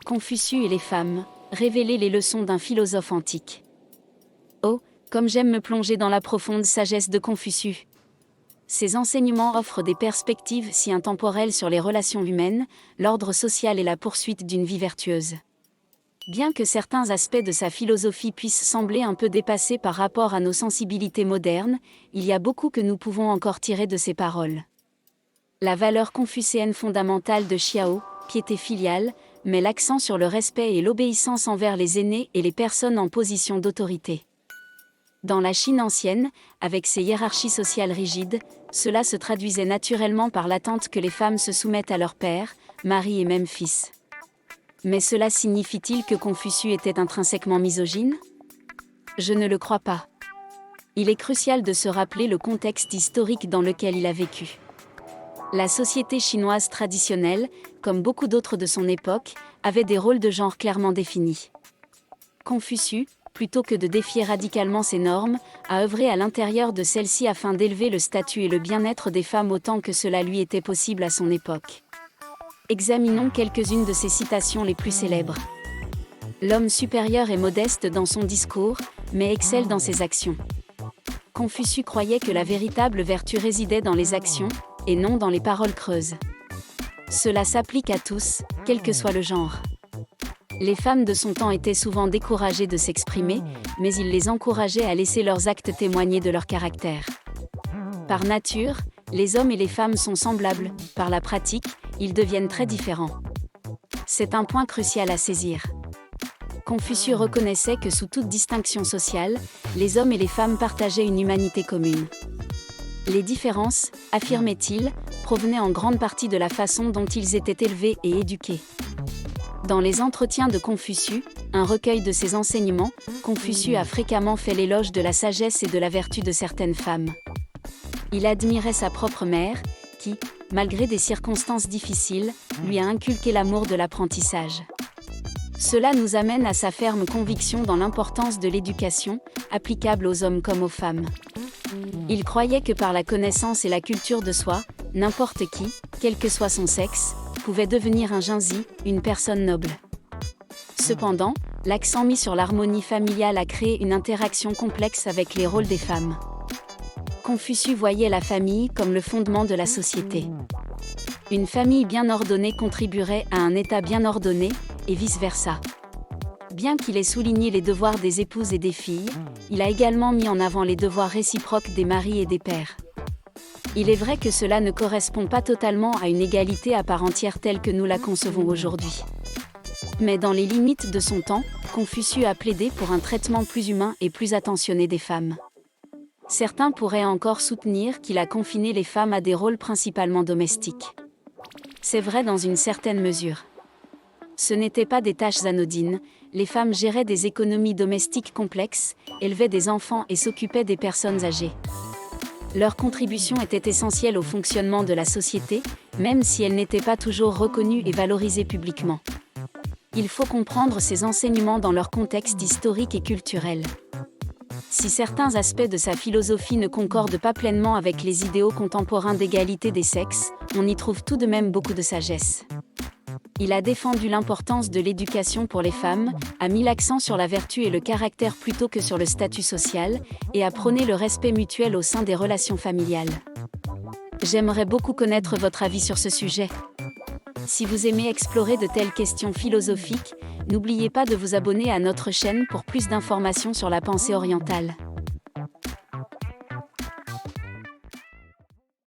Confucius et les femmes, révéler les leçons d'un philosophe antique. Oh, comme j'aime me plonger dans la profonde sagesse de Confucius. Ses enseignements offrent des perspectives si intemporelles sur les relations humaines, l'ordre social et la poursuite d'une vie vertueuse. Bien que certains aspects de sa philosophie puissent sembler un peu dépassés par rapport à nos sensibilités modernes, il y a beaucoup que nous pouvons encore tirer de ses paroles. La valeur confucéenne fondamentale de Xiao, piété filiale, met l'accent sur le respect et l'obéissance envers les aînés et les personnes en position d'autorité. Dans la Chine ancienne, avec ses hiérarchies sociales rigides, cela se traduisait naturellement par l'attente que les femmes se soumettent à leur père, mari et même fils. Mais cela signifie-t-il que Confucius était intrinsèquement misogyne ? Je ne le crois pas. Il est crucial de se rappeler le contexte historique dans lequel il a vécu. La société chinoise traditionnelle, comme beaucoup d'autres de son époque, avait des rôles de genre clairement définis. Confucius, plutôt que de défier radicalement ces normes, a œuvré à l'intérieur de celles-ci afin d'élever le statut et le bien-être des femmes autant que cela lui était possible à son époque. Examinons quelques-unes de ses citations les plus célèbres. L'homme supérieur est modeste dans son discours, mais excelle dans ses actions. Confucius croyait que la véritable vertu résidait dans les actions, et non dans les paroles creuses. Cela s'applique à tous, quel que soit le genre. Les femmes de son temps étaient souvent découragées de s'exprimer, mais il les encourageait à laisser leurs actes témoigner de leur caractère. Par nature, les hommes et les femmes sont semblables, par la pratique, ils deviennent très différents. C'est un point crucial à saisir. Confucius reconnaissait que sous toute distinction sociale, les hommes et les femmes partageaient une humanité commune. Les différences, affirmait-il, provenaient en grande partie de la façon dont ils étaient élevés et éduqués. Dans les Entretiens de Confucius, un recueil de ses enseignements, Confucius a fréquemment fait l'éloge de la sagesse et de la vertu de certaines femmes. Il admirait sa propre mère, qui, malgré des circonstances difficiles, lui a inculqué l'amour de l'apprentissage. Cela nous amène à sa ferme conviction dans l'importance de l'éducation, applicable aux hommes comme aux femmes. Il croyait que par la connaissance et la culture de soi, n'importe qui, quel que soit son sexe, pouvait devenir un junzi, une personne noble. Cependant, l'accent mis sur l'harmonie familiale a créé une interaction complexe avec les rôles des femmes. Confucius voyait la famille comme le fondement de la société. Une famille bien ordonnée contribuerait à un État bien ordonné, et vice-versa. Bien qu'il ait souligné les devoirs des épouses et des filles, il a également mis en avant les devoirs réciproques des maris et des pères. Il est vrai que cela ne correspond pas totalement à une égalité à part entière telle que nous la concevons aujourd'hui. Mais dans les limites de son temps, Confucius a plaidé pour un traitement plus humain et plus attentionné des femmes. Certains pourraient encore soutenir qu'il a confiné les femmes à des rôles principalement domestiques. C'est vrai dans une certaine mesure. Ce n'étaient pas des tâches anodines, les femmes géraient des économies domestiques complexes, élevaient des enfants et s'occupaient des personnes âgées. Leur contribution était essentielle au fonctionnement de la société, même si elle n'était pas toujours reconnue et valorisée publiquement. Il faut comprendre ces enseignements dans leur contexte historique et culturel. Si certains aspects de sa philosophie ne concordent pas pleinement avec les idéaux contemporains d'égalité des sexes, on y trouve tout de même beaucoup de sagesse. Il a défendu l'importance de l'éducation pour les femmes, a mis l'accent sur la vertu et le caractère plutôt que sur le statut social, et a prôné le respect mutuel au sein des relations familiales. J'aimerais beaucoup connaître votre avis sur ce sujet. Si vous aimez explorer de telles questions philosophiques, n'oubliez pas de vous abonner à notre chaîne pour plus d'informations sur la pensée orientale.